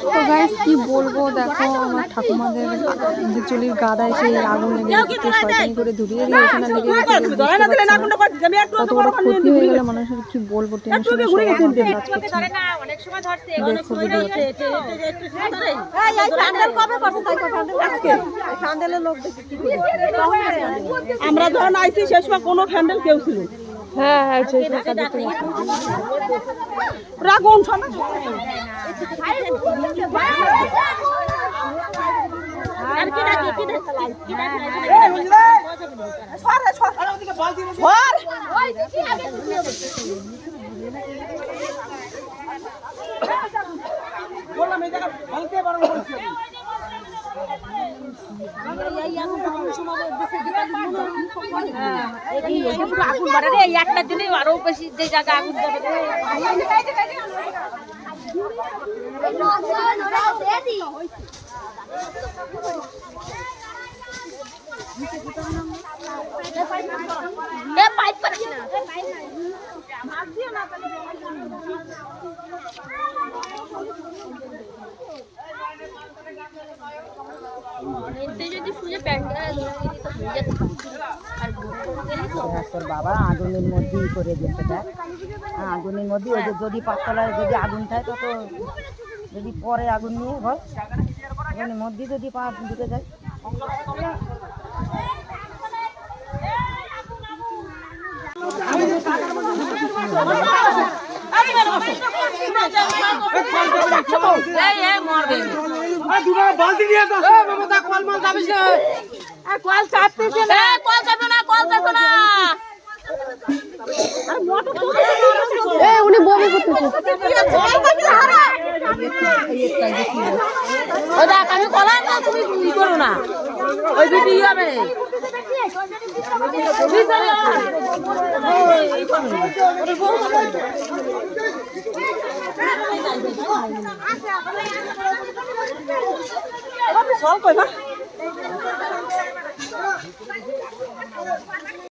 তো গাইস কি বলবো, দেখো আমার ঠাকুমাদের চুলির গাদায় সেই আগুন লেগে গেছে, শয়তানি করে ধরিয়ে দিয়ে ওখানে লেগে গেছে। কত বড় ক্ষতি হয়ে গেলে মানুষের কি বলবো, টেনশনে সবাই কাজ করছে। দেখো আমরা যখন আইছি সেই সময় কোনো হ্যান্ডেল কেউ ছিল। হ্যাঁ হ্যাঁ রাগুন বললাম এই জায়গা ভালকে বারণ করছি। একটা দিনে আরো বেশি যে জায়গা আগুন ধরে তোর বাবা আগুনের মধ্যেই করে গেছে, দেখ আগুনের মধ্যে ওই যে যদি পাঁচতলায় যদি আগুন থাকে তত যদি পরে আগুন নিয়ে বল আগুনের মধ্যে যদি পা ঢুকে যায়। বালতি নিয়ে তো মমতা কল মাল যাবিস না, কল চাপতেছে না, কল চাপবে না, কল চাপবে না। উনি বমি করতেছে। আমি কলাই না, তুমি ই করো না, ওই বিটি হবে সল কই না